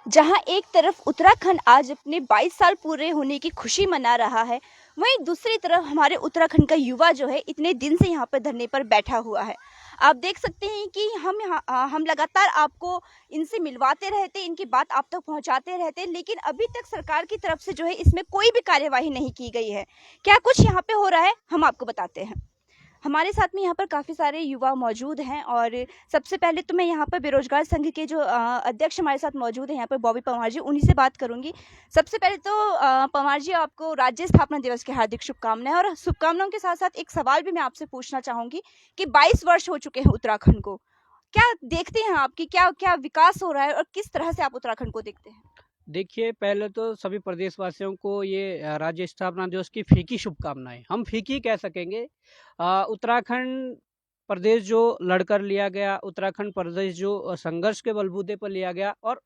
जहां एक तरफ उत्तराखंड आज अपने 22 साल पूरे होने की खुशी मना रहा है, वहीं दूसरी तरफ हमारे उत्तराखंड का युवा जो है इतने दिन से यहाँ पर धरने पर बैठा हुआ है। आप देख सकते हैं कि हम लगातार आपको इनसे मिलवाते रहते, इनकी बात आप तक पहुँचाते रहते, लेकिन अभी तक सरकार की तरफ से जो है इसमें कोई भी कार्यवाही नहीं की गई है। क्या कुछ यहाँ पे हो रहा है, हम आपको बताते हैं। हमारे साथ में यहाँ पर काफ़ी सारे युवा मौजूद हैं और सबसे पहले तो मैं यहाँ पर बेरोजगार संघ के जो अध्यक्ष हमारे साथ मौजूद हैं यहाँ पर बॉबी पंवार जी, उन्हीं से बात करूँगी। सबसे पहले तो पंवार जी, आपको राज्य स्थापना दिवस की हार्दिक शुभकामनाएं, और शुभकामनाओं के साथ साथ एक सवाल भी मैं आपसे पूछना चाहूँगी कि 22 वर्ष हो चुके हैं उत्तराखंड को, क्या देखते हैं आपकी क्या क्या विकास हो रहा है और किस तरह से आप उत्तराखंड को देखते हैं? देखिए, पहले तो सभी प्रदेशवासियों को ये राज्य स्थापना दिवस की फीकी शुभकामनाएं। हम फीकी कह सकेंगे। उत्तराखंड प्रदेश जो लड़कर लिया गया, उत्तराखंड प्रदेश जो संघर्ष के बलबूते पर लिया गया, और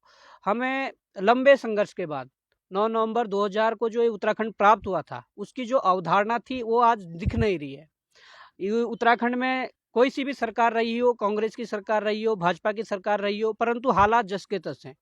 हमें लंबे संघर्ष के बाद 9 नवंबर 2000 को जो ये उत्तराखंड प्राप्त हुआ था, उसकी जो अवधारणा थी वो आज दिख नहीं रही है। ये उत्तराखंड में कोई सी भी सरकार रही हो, कांग्रेस की सरकार रही हो, भाजपा की सरकार रही हो, परंतु हालात जस के तस हैं।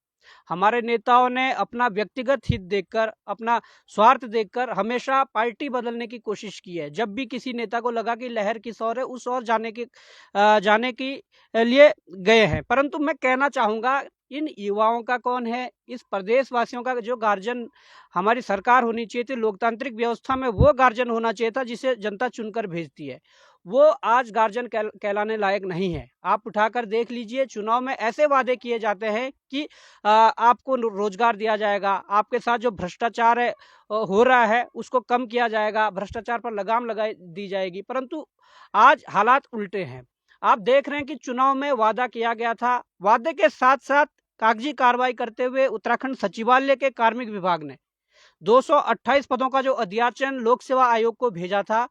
हमारे नेताओं ने अपना व्यक्तिगत हित देखकर, अपना स्वार्थ देखकर हमेशा पार्टी बदलने की कोशिश की है। जब भी किसी नेता को लगा कि लहर किस ओर है, उस ओर जाने की लिए गए हैं। परंतु मैं कहना चाहूँगा, इन युवाओं का कौन है, इस प्रदेशवासियों का जो गार्जियन हमारी सरकार होनी चाहिए थी, लोकतांत्रिक व्यवस्था में वो गार्जियन होना चाहिए था जिसे जनता चुनकर भेजती है, वो आज गार्जियन कहलाने लायक नहीं है। आप उठाकर देख लीजिए, चुनाव में ऐसे वादे किए जाते हैं कि आपको रोजगार दिया जाएगा, आपके साथ जो भ्रष्टाचार है हो रहा है उसको कम किया जाएगा, भ्रष्टाचार पर लगाम लगाई दी जाएगी, परंतु आज हालात उल्टे हैं। आप देख रहे हैं कि चुनाव में वादा किया गया था, वादे के साथ साथ कागजी कार्रवाई करते हुए उत्तराखंड सचिवालय के कार्मिक विभाग ने 228 पदों का जो अध्याचन लोक सेवा आयोग को भेजा था,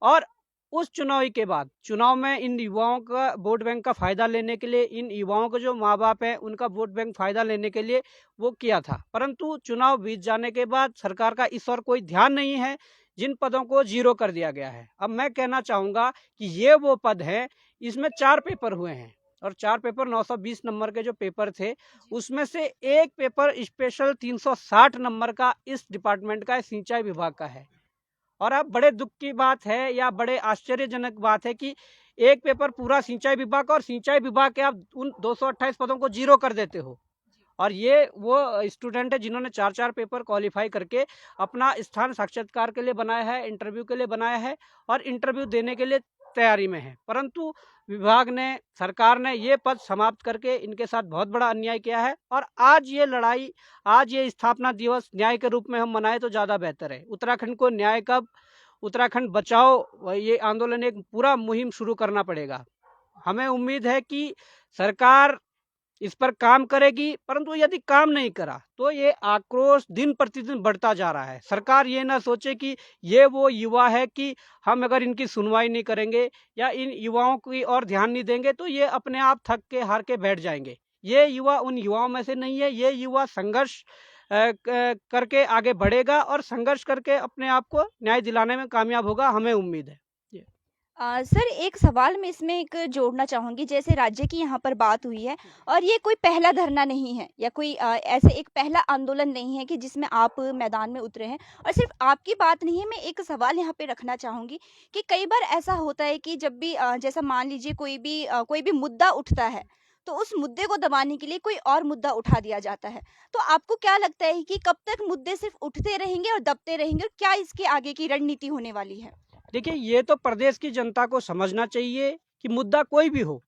और उस चुनावी के बाद चुनाव में इन युवाओं का वोट बैंक का फायदा लेने के लिए, इन युवाओं के जो माँ बाप हैं उनका वोट बैंक फायदा लेने के लिए वो किया था। परंतु चुनाव बीत जाने के बाद सरकार का इस और कोई ध्यान नहीं है, जिन पदों को जीरो कर दिया गया है। अब मैं कहना चाहूँगा कि ये वो पद हैं, इसमें 4 पेपर हुए हैं, और 4 पेपर 920 नंबर के जो पेपर थे, उसमें से एक पेपर स्पेशल 360 नंबर का इस डिपार्टमेंट का, सिंचाई विभाग का है। और अब बड़े दुख की बात है या बड़े आश्चर्यजनक बात है कि एक पेपर पूरा सिंचाई विभाग का, और सिंचाई विभाग के आप उन 228 पदों को जीरो कर देते हो। और ये वो स्टूडेंट है जिन्होंने 4-4 पेपर क्वालिफाई करके अपना स्थान साक्षात्कार के लिए बनाया है, इंटरव्यू के लिए बनाया है, और इंटरव्यू देने के लिए तैयारी में है। परंतु विभाग ने, सरकार ने ये पद समाप्त करके इनके साथ बहुत बड़ा अन्याय किया है, और आज ये लड़ाई, आज ये स्थापना दिवस न्याय के रूप में हम मनाएं तो ज़्यादा बेहतर है। उत्तराखंड को न्याय कब, उत्तराखंड बचाओ, ये आंदोलन एक पूरा मुहिम शुरू करना पड़ेगा। हमें उम्मीद है कि सरकार इस पर काम करेगी, परंतु यदि काम नहीं करा तो ये आक्रोश दिन प्रतिदिन बढ़ता जा रहा है। सरकार ये ना सोचे कि ये वो युवा है कि हम अगर इनकी सुनवाई नहीं करेंगे या इन युवाओं की और ध्यान नहीं देंगे तो ये अपने आप थक के हार के बैठ जाएंगे। ये युवा उन युवाओं में से नहीं है। ये युवा संघर्ष करके आगे बढ़ेगा और संघर्ष करके अपने आप को न्याय दिलाने में कामयाब होगा, हमें उम्मीद है। सर, एक सवाल मैं इसमें एक जोड़ना चाहूँगी, जैसे राज्य की यहाँ पर बात हुई है और ये कोई पहला धरना नहीं है या कोई ऐसे एक पहला आंदोलन नहीं है कि जिसमें आप मैदान में उतरे हैं, और सिर्फ आपकी बात नहीं है। मैं एक सवाल यहाँ पे रखना चाहूँगी कि कई बार ऐसा होता है कि जब भी जैसा मान लीजिए कोई भी मुद्दा उठता है, तो उस मुद्दे को दबाने के लिए कोई और मुद्दा उठा दिया जाता है। तो आपको क्या लगता है कि कब तक मुद्दे सिर्फ उठते रहेंगे और दबते रहेंगे, और क्या इसके आगे की रणनीति होने वाली है? देखिए, ये तो प्रदेश की जनता को समझना चाहिए कि मुद्दा कोई भी हो,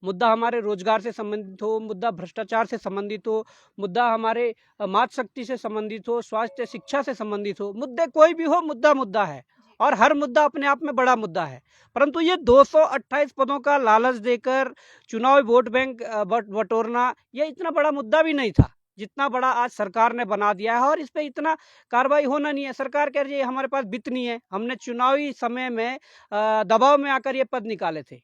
मुद्दा हमारे रोजगार से संबंधित हो, मुद्दा भ्रष्टाचार से संबंधित हो, मुद्दा हमारे मातृशक्ति से संबंधित हो, स्वास्थ्य शिक्षा से संबंधित हो, मुद्दे कोई भी हो, मुद्दा मुद्दा है, और हर मुद्दा अपने आप में बड़ा मुद्दा है। परंतु ये 228 पदों का लालच देकर चुनावी वोट बैंक बटोरना, ये इतना बड़ा मुद्दा भी नहीं था जितना बड़ा आज सरकार ने बना दिया है, और इस पे इतना कार्रवाई होना नहीं है। सरकार कह रही है हमारे पास वित्त नहीं है, हमने चुनावी समय में दबाव में आकर ये पद निकाले थे।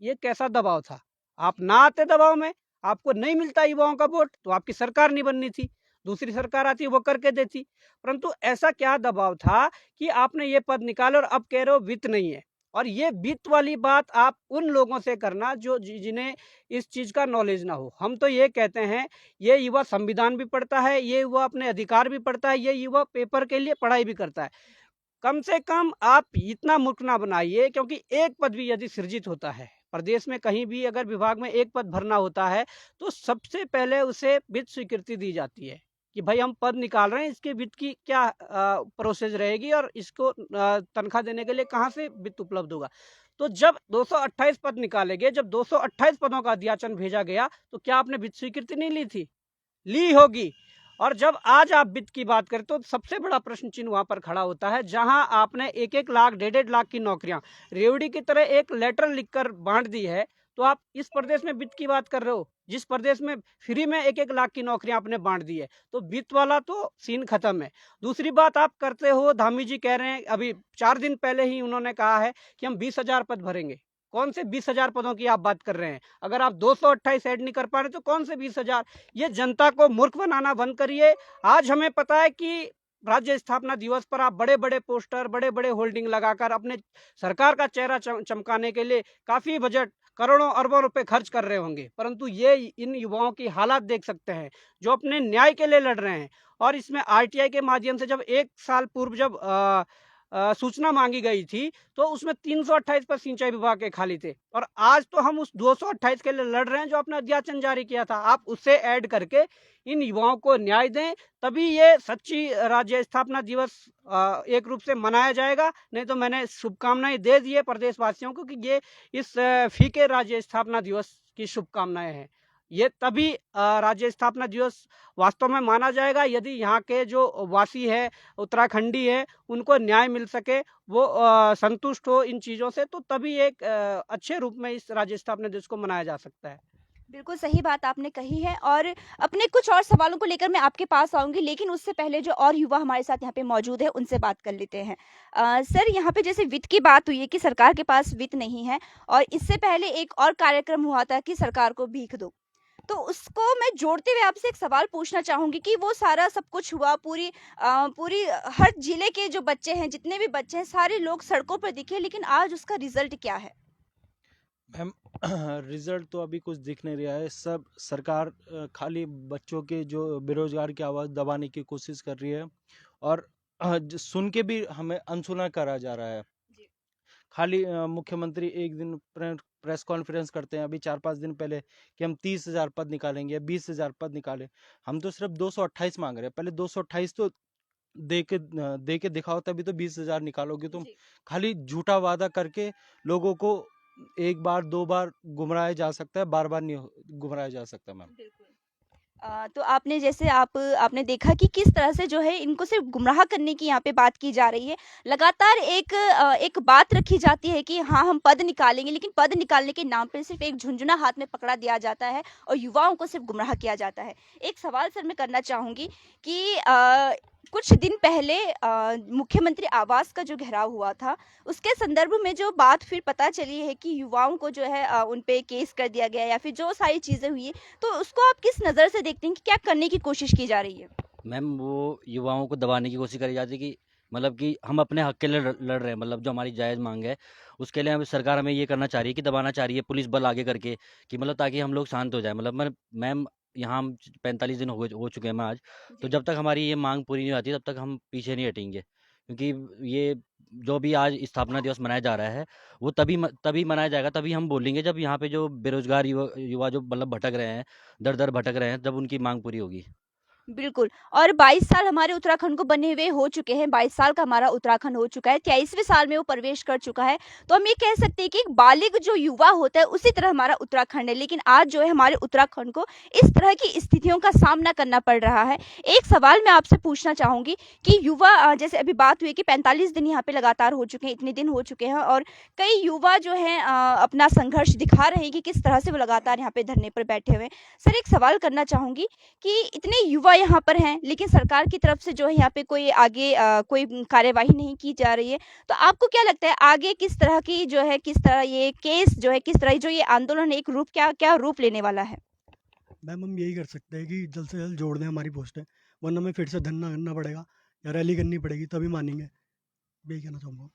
ये कैसा दबाव था? आप ना आते दबाव में, आपको नहीं मिलता युवाओं का वोट, तो आपकी सरकार नहीं बननी थी, दूसरी सरकार आती वो करके देती। परंतु ऐसा क्या दबाव था कि आपने ये पद निकाले और अब कह रहे हो वित्त नहीं है? और ये वित्त वाली बात आप उन लोगों से करना जो जिन्हें इस चीज़ का नॉलेज ना हो। हम तो ये कहते हैं, ये युवा संविधान भी पढ़ता है, ये युवा अपने अधिकार भी पढ़ता है, ये युवा पेपर के लिए पढ़ाई भी करता है। कम से कम आप इतना मूर्ख ना बनाइए, क्योंकि एक पद भी यदि सृजित होता है प्रदेश में, कहीं भी अगर विभाग में एक पद भरना होता है, तो सबसे पहले उसे वित्त स्वीकृति दी जाती है कि भाई हम पद निकाल रहे हैं, इसके वित्त की क्या प्रोसेस रहेगी और इसको तनख्वाह देने के लिए कहाँ से वित्त उपलब्ध होगा। तो जब 228 पद निकाले गए, जब 228 पदों का अध्याचन भेजा गया, तो क्या आपने वित्त स्वीकृति नहीं ली थी? ली होगी। और जब आज आप वित्त की बात करें, तो सबसे बड़ा प्रश्न चिन्ह वहां पर खड़ा होता है, जहां आपने 1-1 लाख 1.5 लाख की नौकरियां रेवड़ी की तरह एक लेटर लिखकर बांट दी है। तो आप इस प्रदेश में वित्त की बात कर रहे हो, जिस प्रदेश में फ्री में 1-1 लाख की नौकरियां आपने बांट दी है। तो वित्त वाला तो सीन खत्म है। दूसरी बात आप करते हो, धामी जी कह रहे हैं, अभी 4 दिन पहले ही उन्होंने कहा है कि हम 20,000 पद भरेंगे। कौन से 20,000 पदों की आप बात कर रहे हैं? अगर आप 228 ऐड नहीं कर पा रहे, तो कौन से 20,000? ये जनता को मूर्ख बनाना बंद करिए। आज हमें पता है कि राज्य स्थापना दिवस पर आप बड़े बड़े पोस्टर, बड़े बड़े होल्डिंग लगाकर अपने सरकार का चेहरा चमकाने के लिए काफी बजट, करोड़ों अरबों रुपए खर्च कर रहे होंगे, परंतु ये इन युवाओं की हालात देख सकते हैं जो अपने न्याय के लिए लड़ रहे हैं। और इसमें आरटीआई के माध्यम से जब 1 साल पूर्व जब सूचना मांगी गई थी, तो उसमें 328 पर सिंचाई विभाग के खाली थे, और आज तो हम उस 228 के लिए लड़ रहे हैं जो आपने अध्याचन जारी किया था। आप उससे ऐड करके इन युवाओं को न्याय दें, तभी ये सच्ची राज्य स्थापना दिवस एक रूप से मनाया जाएगा। नहीं तो मैंने शुभकामनाएं दे दी है प्रदेशवासियों को कि ये इस फीके राज्य स्थापना दिवस की शुभकामनाएं हैं। ये तभी राज्य स्थापना दिवस वास्तव में माना जाएगा यदि यहाँ के जो वासी है, उत्तराखंडी है, उनको न्याय मिल सके, वो संतुष्ट हो इन चीज़ों से, तो तभी एक अच्छे रूप में इस राज्य स्थापना दिवस को मनाया जा सकता है। बिल्कुल सही बात आपने कही है और अपने कुछ और सवालों को लेकर मैं आपके पास आऊँगी, लेकिन उससे पहले जो और युवा हमारे साथ यहाँ पे मौजूद है, उनसे बात कर लेते हैं। सर, यहाँ पे जैसे वित्त की बात हुई है कि सरकार के पास वित्त नहीं है और इससे पहले एक और कार्यक्रम हुआ था कि सरकार को भीख दो। तो उसको मैं जोड़ते हुए आपसे एक सवाल पूछना चाहूँगी कि वो सारा सब कुछ हुआ, पूरी हर जिले के जो बच्चे हैं, जितने भी बच्चे हैं, सारे लोग सड़कों पर दिखे, लेकिन आज उसका रिज़ल्ट क्या है? मैम रिजल्ट तो अभी कुछ दिख नहीं रहा है। सब सरकार खाली बच्चों के जो बेरोजगार की आवाज़ दबाने की कोशिश कर रही है, और सुन के भी हमें अनसुना करा जा रहा है। जी। खाली मुख्यमंत्री एक दिन प्रेस कॉन्फ्रेंस करते हैं, अभी 4-5 दिन पहले, कि हम 30,000 पद निकालेंगे, 20,000 पद निकाले। हम तो सिर्फ 228 मांग रहे हैं। पहले 228 तो दे के दिखाओ, तभी तो 20,000 निकालोगे तुम। जी। खाली झूठा वादा करके लोगों को एक बार 2 बार गुमराया जा सकता है, बार बार नहीं गुमराया जा सकता मैम। बिल्कुल। तो आपने जैसे आपने देखा कि किस तरह से जो है इनको सिर्फ गुमराह करने की यहाँ पे बात की जा रही है। लगातार एक बात रखी जाती है कि हाँ, हम पद निकालेंगे, लेकिन पद निकालने के नाम पे सिर्फ एक झुनझुना हाथ में पकड़ा दिया जाता है और युवाओं को सिर्फ गुमराह किया जाता है। एक सवाल सर मैं करना चाहूँगी कि कुछ दिन पहले मुख्यमंत्री आवास का जो घेराव हुआ था, उसके संदर्भ में जो बात फिर पता चली है कि युवाओं को जो है उन पे केस कर दिया गया या फिर जो सारी चीज़ें हुई है, तो उसको आप किस नज़र से देखते हैं कि क्या करने की कोशिश की जा रही है? मैम, वो युवाओं को दबाने की कोशिश करी जाती है कि मतलब कि हम अपने हक के लिए लड़ रहे हैं, मतलब जो हमारी जायज़ मांग है उसके लिए सरकार हमें ये करना चाह रही है कि दबाना चाह रही है पुलिस बल आगे करके, कि मतलब ताकि हम लोग शांत हो जाए। मतलब मैम, यहाँ हम 45 दिन हो चुके हैं आज, तो जी। जब तक हमारी ये मांग पूरी नहीं होती तब तक हम पीछे नहीं हटेंगे, क्योंकि ये जो भी आज स्थापना दिवस मनाया जा रहा है वो तभी मनाया जाएगा, तभी हम बोलेंगे जब यहाँ पे जो बेरोजगार युवा जो मतलब भटक रहे हैं, दर दर भटक रहे हैं, जब उनकी मांग पूरी होगी। बिल्कुल। और 22 साल हमारे उत्तराखंड को बने हुए हो चुके हैं, 22 साल का हमारा उत्तराखंड हो चुका है, 23वें साल में वो प्रवेश कर चुका है। तो हम ये कह सकते हैं कि एक बालिग जो युवा होता है, उसी तरह हमारा उत्तराखंड है। लेकिन आज जो है हमारे उत्तराखंड को इस तरह की स्थितियों का सामना करना पड़ रहा है। एक सवाल मैं आपसे पूछना चाहूँगी कि युवा जैसे अभी बात हुई कि 45 दिन यहाँ पे लगातार हो चुके हैं, इतने दिन हो चुके हैं और कई युवा जो हैं अपना संघर्ष दिखा रहे हैं कि किस तरह से वो लगातार यहाँ पे धरने पर बैठे हुए हैं। सर, एक सवाल करना चाहूँगी कि इतने युवा यहाँ पर हैं, लेकिन सरकार की तरफ से जो है यहाँ पे कोई आगे कोई कार्यवाही नहीं की जा रही है। तो आपको क्या लगता है आगे किस तरह की जो है, किस तरह ये केस जो है, किस तरह जो ये आंदोलन एक रूप क्या रूप लेने वाला है? मैम, हम यही कर सकते हैं कि जल्द से जल्द जोड़ दें हमारी पोस्टें, वरना हमें फिर से धरना करना पड़ेगा या रैली करनी पड़ेगी, तभी मानेंगे। यही कहना चाहूँगा।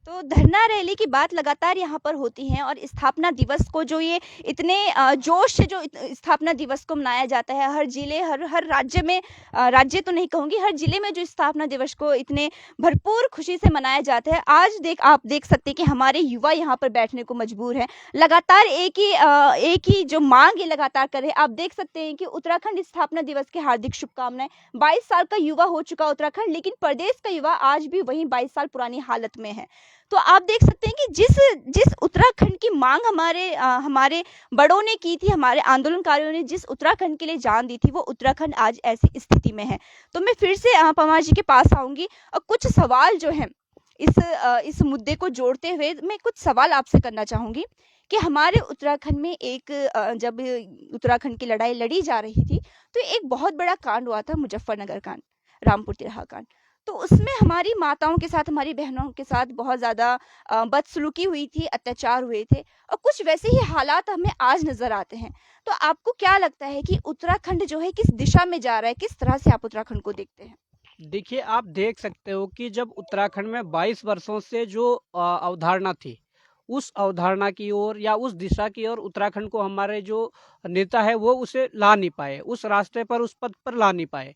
तो धरना रैली की बात लगातार यहाँ पर होती है और स्थापना दिवस को जो ये इतने जोश से जो स्थापना दिवस को मनाया जाता है, हर जिले हर राज्य में, राज्य तो नहीं कहूँगी, हर जिले में जो स्थापना दिवस को इतने भरपूर खुशी से मनाया जाता है, आज आप देख सकते हैं कि हमारे युवा यहाँ पर बैठने को मजबूर है। लगातार एक ही जो मांग ये लगातार कर रहे हैं। आप देख सकते हैं कि उत्तराखंड स्थापना दिवस की हार्दिक शुभकामनाएं। 22 साल का युवा हो चुका उत्तराखंड, लेकिन प्रदेश का युवा आज भी वही 22 साल पुरानी हालत में है। तो आप देख सकते हैं कि जिस उत्तराखंड की मांग हमारे बड़ों ने की थी, हमारे आंदोलनकारियों ने जिस उत्तराखंड के लिए जान दी थी, वो उत्तराखंड आज ऐसी स्थिति में है। तो मैं फिर से पवार जी के पास आऊंगी और कुछ सवाल जो हैं इस मुद्दे को जोड़ते हुए मैं कुछ सवाल आपसे करना चाहूंगी कि हमारे उत्तराखंड में जब उत्तराखंड की लड़ाई लड़ी जा रही थी, तो एक बहुत बड़ा कांड हुआ था, मुजफ्फरनगर कांड, रामपुर तिराहा कांड। तो उसमें हमारी माताओं के साथ, हमारी बहनों के साथ बहुत ज़्यादा बदसलूकी हुई थी, अत्याचार हुए थे और कुछ वैसे ही हालात हमें आज नज़र आते हैं। तो आपको क्या लगता है कि उत्तराखंड जो है किस दिशा में जा रहा है? किस तरह से आप उत्तराखंड को देखते हैं? देखिए, आप देख सकते हो कि जब उत्तराखंड में 22 वर्षों से जो अवधारणा थी, उस अवधारणा की ओर या उस दिशा की ओर उत्तराखंड को हमारे जो नेता है वो उसे ला नहीं पाए, उस रास्ते पर, उस पद पर ला नहीं पाए।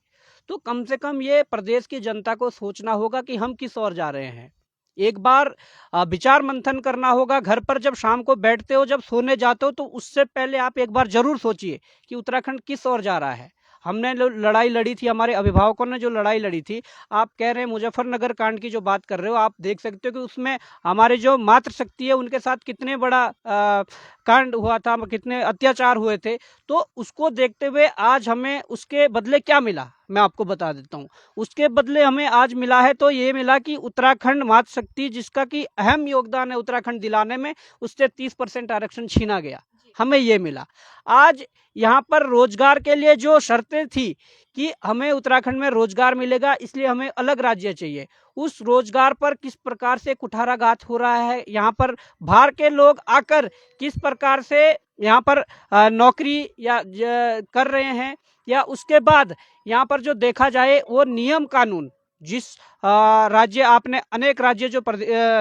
तो कम से कम ये प्रदेश की जनता को सोचना होगा कि हम किस ओर जा रहे हैं। एक बार विचार मंथन करना होगा। घर पर जब शाम को बैठते हो, जब सोने जाते हो, तो उससे पहले आप एक बार जरूर सोचिए कि उत्तराखंड किस ओर जा रहा है। हमने लड़ाई लड़ी थी, हमारे अभिभावकों ने जो लड़ाई लड़ी थी, आप कह रहे हैं मुजफ्फरनगर कांड की जो बात कर रहे हो, आप देख सकते हो कि उसमें हमारे जो मातृशक्ति है उनके साथ कितने बड़ा कांड हुआ था, कितने अत्याचार हुए थे। तो उसको देखते हुए आज हमें उसके बदले क्या मिला, मैं आपको बता देता हूँ। उसके बदले हमें आज मिला है तो ये मिला कि उत्तराखंड मातृशक्ति, जिसका कि अहम योगदान है उत्तराखंड दिलाने में, उससे 30% आरक्षण छीना गया, हमें ये मिला। आज यहाँ पर रोजगार के लिए जो शर्तें थी कि हमें उत्तराखंड में रोजगार मिलेगा, इसलिए हमें अलग राज्य चाहिए, उस रोजगार पर किस प्रकार से कुठाराघात हो रहा है। यहाँ पर बाहर के लोग आकर किस प्रकार से यहाँ पर नौकरी कर रहे हैं, या उसके बाद यहाँ पर जो देखा जाए वो नियम कानून, जिस राज्य, आपने अनेक राज्य जो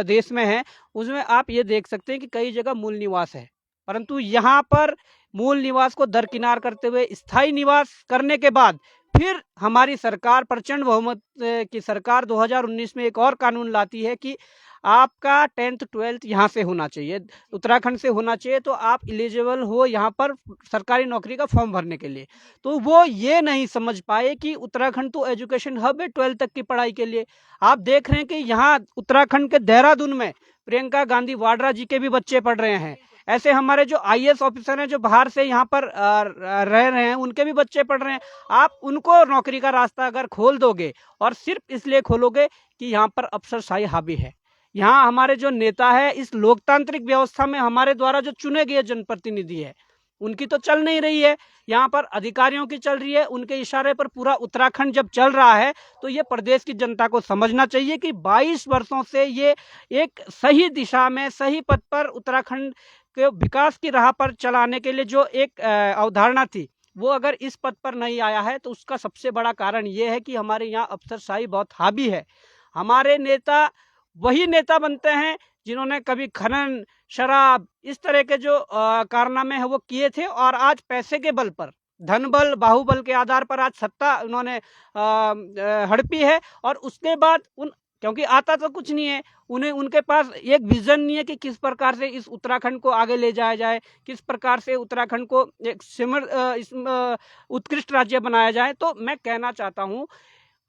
देश में हैं, उसमें आप ये देख सकते हैं कि कई जगह मूल निवास है, परंतु यहाँ पर मूल निवास को दरकिनार करते हुए स्थायी निवास करने के बाद फिर हमारी सरकार, प्रचंड बहुमत की सरकार, 2019 में एक और कानून लाती है कि आपका 10th 12th यहाँ से होना चाहिए, उत्तराखंड से होना चाहिए, तो आप एलिजिबल हो यहाँ पर सरकारी नौकरी का फॉर्म भरने के लिए। तो वो ये नहीं समझ पाए कि उत्तराखंड तो एजुकेशन हब है 12th तक की पढ़ाई के लिए। आप देख रहे हैं कि यहाँ उत्तराखंड के देहरादून में प्रियंका गांधी वाड्रा जी के भी बच्चे पढ़ रहे हैं। ऐसे हमारे जो IAS ऑफिसर हैं, जो बाहर से यहाँ पर रह रहे हैं, उनके भी बच्चे पढ़ रहे हैं। आप उनको नौकरी का रास्ता अगर खोल दोगे, और सिर्फ इसलिए खोलोगे कि यहाँ पर अफसरशाही हावी है, यहाँ हमारे जो नेता है, इस लोकतांत्रिक व्यवस्था में हमारे द्वारा जो चुने गए जनप्रतिनिधि है, उनकी तो चल नहीं रही है, यहाँ पर अधिकारियों की चल रही है। उनके इशारे पर पूरा उत्तराखंड जब चल रहा है, तो ये प्रदेश की जनता को समझना चाहिए कि 22 वर्षों से ये एक सही दिशा में, सही पथ पर उत्तराखंड के विकास की राह पर चलाने के लिए जो एक अवधारणा थी, वो अगर इस पद पर नहीं आया है, तो उसका सबसे बड़ा कारण ये है कि हमारे यहाँ अफसरशाही बहुत हावी है। हमारे नेता वही नेता बनते हैं जिन्होंने कभी खनन, शराब, इस तरह के जो कारनामे हैं वो किए थे, और आज पैसे के बल पर, धन बल, बाहुबल के आधार पर आज सत्ता उन्होंने हड़पी है। और उसके बाद क्योंकि आता तो कुछ नहीं है, उनके पास एक विजन नहीं है कि किस प्रकार से इस उत्तराखंड को आगे ले जाया जाए, किस प्रकार से उत्तराखंड को एक उत्कृष्ट राज्य बनाया जाए। तो मैं कहना चाहता हूँ,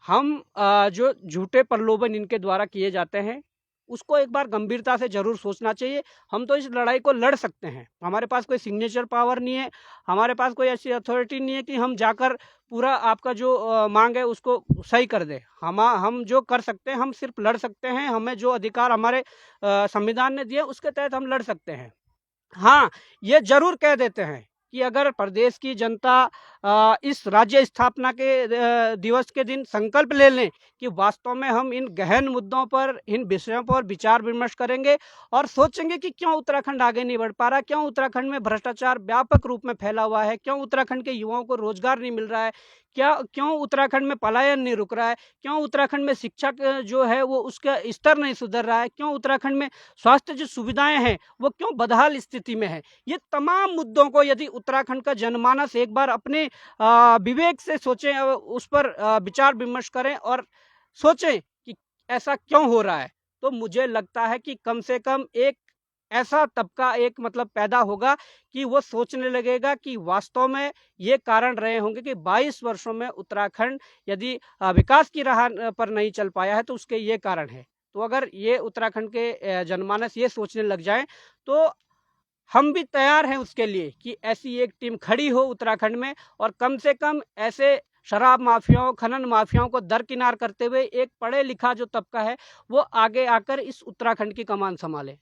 हम जो झूठे प्रलोभन इनके द्वारा किए जाते हैं, उसको एक बार गंभीरता से जरूर सोचना चाहिए। हम तो इस लड़ाई को लड़ सकते हैं, हमारे पास कोई सिग्नेचर पावर नहीं है, हमारे पास कोई ऐसी अथॉरिटी नहीं है कि हम जाकर पूरा आपका जो मांग है उसको सही कर दे। हम जो कर सकते हैं, हम सिर्फ लड़ सकते हैं। हमें जो अधिकार हमारे संविधान ने दिए, उसके तहत हम लड़ सकते हैं। हाँ, ये जरूर कह देते हैं कि अगर प्रदेश की जनता इस राज्य स्थापना के दिवस के दिन संकल्प ले लें कि वास्तव में हम इन गहन मुद्दों पर, इन विषयों पर विचार विमर्श करेंगे और सोचेंगे कि क्यों उत्तराखंड आगे नहीं बढ़ पा रहा, क्यों उत्तराखंड में भ्रष्टाचार व्यापक रूप में फैला हुआ है, क्यों उत्तराखंड के युवाओं को रोजगार नहीं मिल रहा है, क्यों उत्तराखंड में पलायन नहीं रुक रहा है, क्यों उत्तराखंड में शिक्षा जो है वो उसका स्तर नहीं सुधर रहा है, क्यों उत्तराखंड में स्वास्थ्य जो सुविधाएं हैं वो क्यों बदहाल स्थिति में है। ये तमाम मुद्दों को यदि उत्तराखंड का जनमानस एक बार अपने विवेक से सोचें, उस पर विचार विमर्श करें और सोचें कि ऐसा क्यों हो रहा है, तो मुझे लगता है कि कम से कम एक ऐसा तबका एक मतलब पैदा होगा कि वो सोचने लगेगा कि वास्तव में ये कारण रहे होंगे कि 22 वर्षों में उत्तराखंड यदि विकास की राह पर नहीं चल पाया है तो उसके ये कारण है। तो अगर ये उत्तराखंड के जनमानस ये सोचने लग जाएं तो हम भी तैयार हैं उसके लिए कि ऐसी एक टीम खड़ी हो उत्तराखंड में और कम से कम ऐसे शराब माफियाओं, खनन माफियाओं को दरकिनार करते हुए एक पढ़े लिखा जो तबका है वो आगे आकर इस उत्तराखंड की कमान संभाले।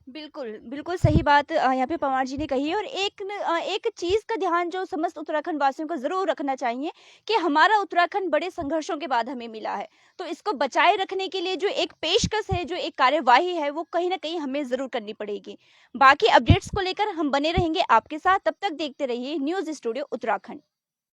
बिल्कुल, बिल्कुल सही बात यहाँ पे पवार जी ने कही है और एक चीज़ का ध्यान जो समस्त उत्तराखंड वासियों को ज़रूर रखना चाहिए कि हमारा उत्तराखंड बड़े संघर्षों के बाद हमें मिला है। तो इसको बचाए रखने के लिए जो एक पेशकश है, जो एक कार्यवाही है, वो कहीं न कहीं हमें ज़रूर करनी पड़ेगी। बाकी अपडेट्स को लेकर हम बने रहेंगे आपके साथ, तब तक देखते रहिए न्यूज़ स्टूडियो उत्तराखंड।